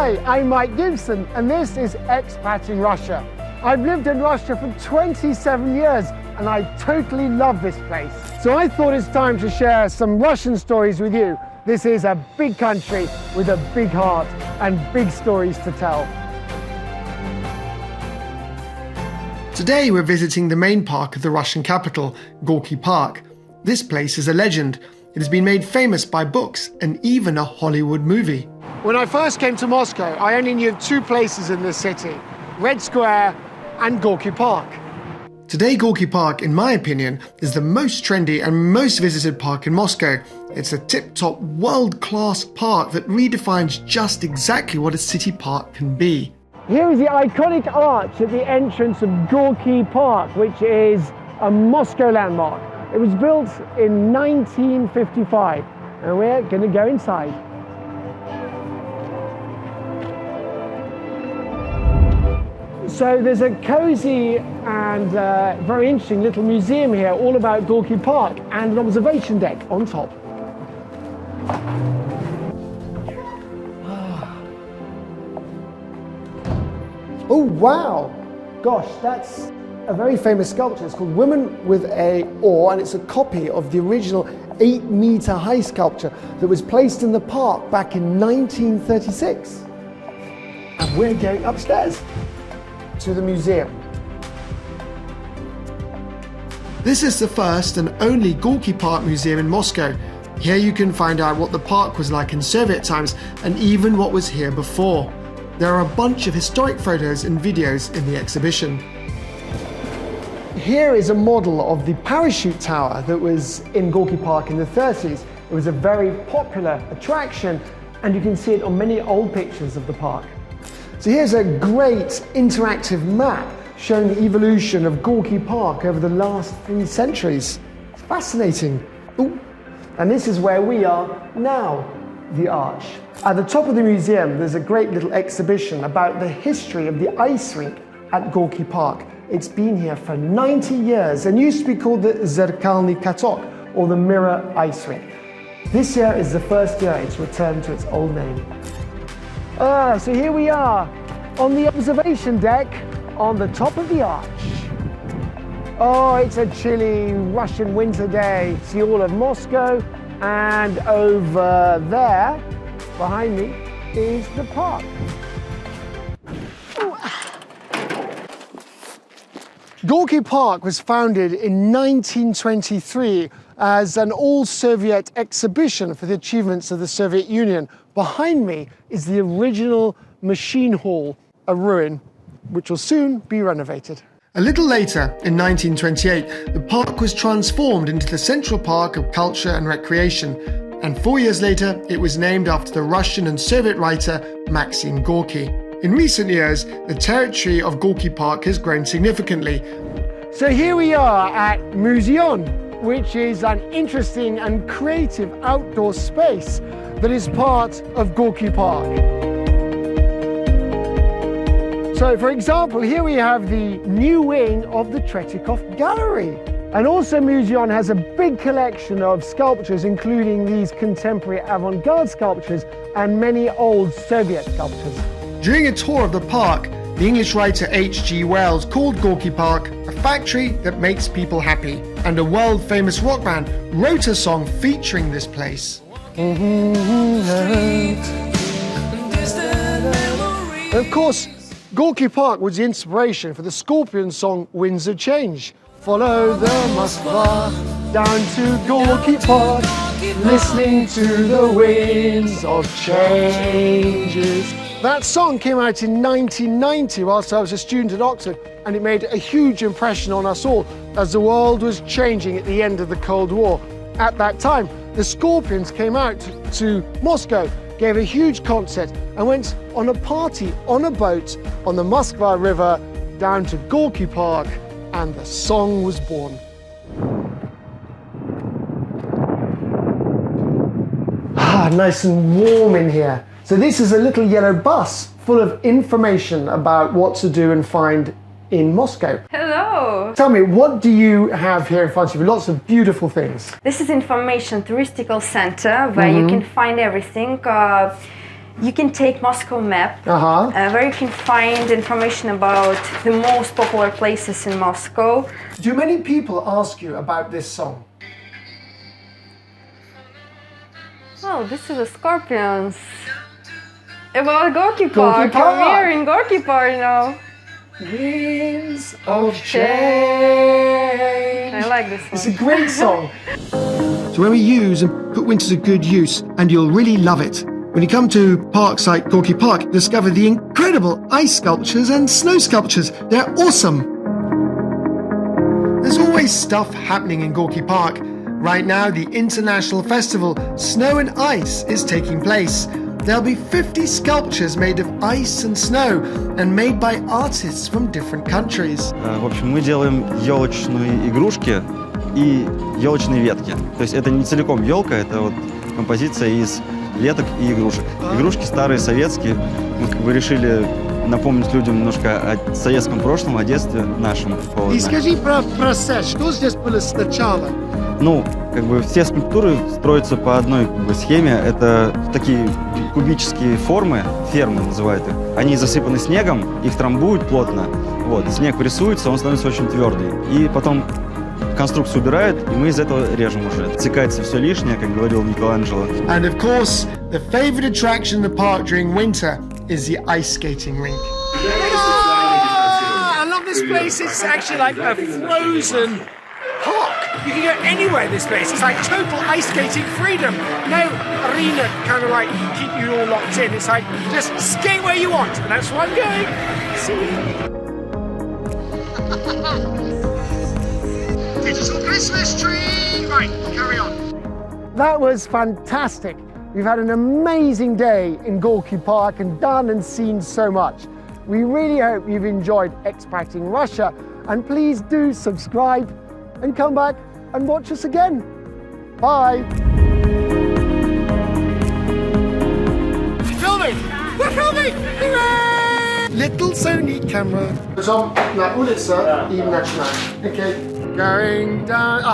Hi, I'm Mike Gibson, and this is ExPatting Russia. I've lived in Russia for 27 years, and I totally love this place. So I thought it's time to share some Russian stories with you. This is a big country with a big heart and big stories to tell. Today we're visiting the main park of the Russian capital, Gorky Park. This place is a legend. It has been made famous by books and even a Hollywood movie. When I first came to Moscow, I only knew of two places in this city, Red Square and Gorky Park. Today Gorky Park, in my opinion, is the most trendy and most visited park in Moscow. It's a tip-top, world-class park that redefines just exactly what a city park can be. Here is the iconic arch at the entrance of Gorky Park, which is a Moscow landmark. It was built in 1955, and we're going to go inside. So there's a cozy and very interesting little museum here, all about Gorky Park, and an observation deck on top. Oh wow! Gosh, that's a very famous sculpture. It's called Women with a Oar, and it's a copy of the original 8-meter high sculpture that was placed in the park back in 1936. And we're going upstairs to the museum. This is the first and only Gorky Park museum in Moscow. Here you can find out what the park was like in Soviet times and even what was here before. There are a bunch of historic photos and videos in the exhibition. Here is a model of the parachute tower that was in Gorky Park in the 30s. It was a very popular attraction, and you can see it on many old pictures of the park. So here's a great interactive map showing the evolution of Gorky Park over the last 3 centuries. It's fascinating. Ooh. And this is where we are now, the Arch. At the top of the museum, there's a great little exhibition about the history of the ice rink at Gorky Park. It's been here for 90 years and used to be called the Zerkalny Katok, or the Mirror Ice Rink. This year is the first year it's returned to its old name. So here we are on the observation deck on the top of the arch. Oh, it's a chilly Russian winter day. See all of Moscow, and over there behind me is the park. Gorky Park was founded in 1923 as an all-Soviet exhibition for the achievements of the Soviet Union. Behind me is the original machine hall, a ruin which will soon be renovated. A little later, in 1928, the park was transformed into the Central Park of Culture and Recreation, and 4 years later, it was named after the Russian and Soviet writer Maxim Gorky. In recent years, the territory of Gorky Park has grown significantly. So here we are at Museon, which is an interesting and creative outdoor space that is part of Gorky Park. So, for example, here we have the new wing of the Tretyakov Gallery. And also Museon has a big collection of sculptures, including these contemporary avant-garde sculptures and many old Soviet sculptures. During a tour of the park, the English writer H.G. Wells called Gorky Park a factory that makes people happy, and a world-famous rock band wrote a song featuring this place. Of course, Gorky Park was the inspiration for the Scorpions song Winds of Change. Follow the Moskva down to Gorky Park, listening to the winds of changes. That song came out in 1990 whilst I was a student at Oxford, and it made a huge impression on us all as the world was changing at the end of the Cold War. At that time, the Scorpions came out to Moscow, gave a huge concert, and went on a party on a boat on the Moskva River down to Gorky Park, and the song was born. Nice and warm in here. So this is a little yellow bus full of information about what to do and find in Moscow. Hello! Tell me, what do you have here in front of you? Lots of beautiful things. This is information touristical center where you can find everything. You can take Moscow map, Uh-huh. where you can find information about the most popular places in Moscow. Do many people ask you about this song? Oh, this is the Scorpions. About Gorky Park. Park. We are in Gorky Park now. Winds of Change. I like this It's a one. great song. So when we use and put winter to good use, and you'll really love it. When you come to parks like Gorky Park, discover the incredible ice sculptures and snow sculptures. They're awesome. There's always stuff happening in Gorky Park. Right now, the international festival Snow and Ice is taking place. There'll be 50 sculptures made of ice and snow and made by artists from different countries. В общем, мы делаем елочные игрушки и елочные ветки. То есть это не целиком елка, это вот композиция из леток и игрушек. Игрушки старые, советские. Мы как бы решили напомнить людям немножко о советском прошлом, о детстве нашем. И скажи про процесс, что здесь было сначала? Ну, как бы все скульптуры строятся по одной как бы схеме. Это такие кубические формы, фермы называют их. Они засыпаны снегом, их трамбуют плотно. Вот, снег прессуется, он становится очень твердый. И потом конструкцию убирают, и мы из этого режем уже. Отсекается все лишнее, как говорил Микеланджело. And of course, the favorite attraction in the park during winter is the ice skating rink. I love this place. It's actually like a frozen park. You can go anywhere in this place. It's like total ice skating freedom. No arena kind of like keep you all locked in. It's like just skate where you want. And that's where I'm going. See? Digital Christmas tree! Right, carry on. That was fantastic. We've had an amazing day in Gorky Park and done and seen so much. We really hope you've enjoyed ExPatting Russia, and please do subscribe and come back and watch us again. Bye. Filming! We're filming! Hooray! Little Sony camera. Som na ulica i начинаем. Okay. Going down.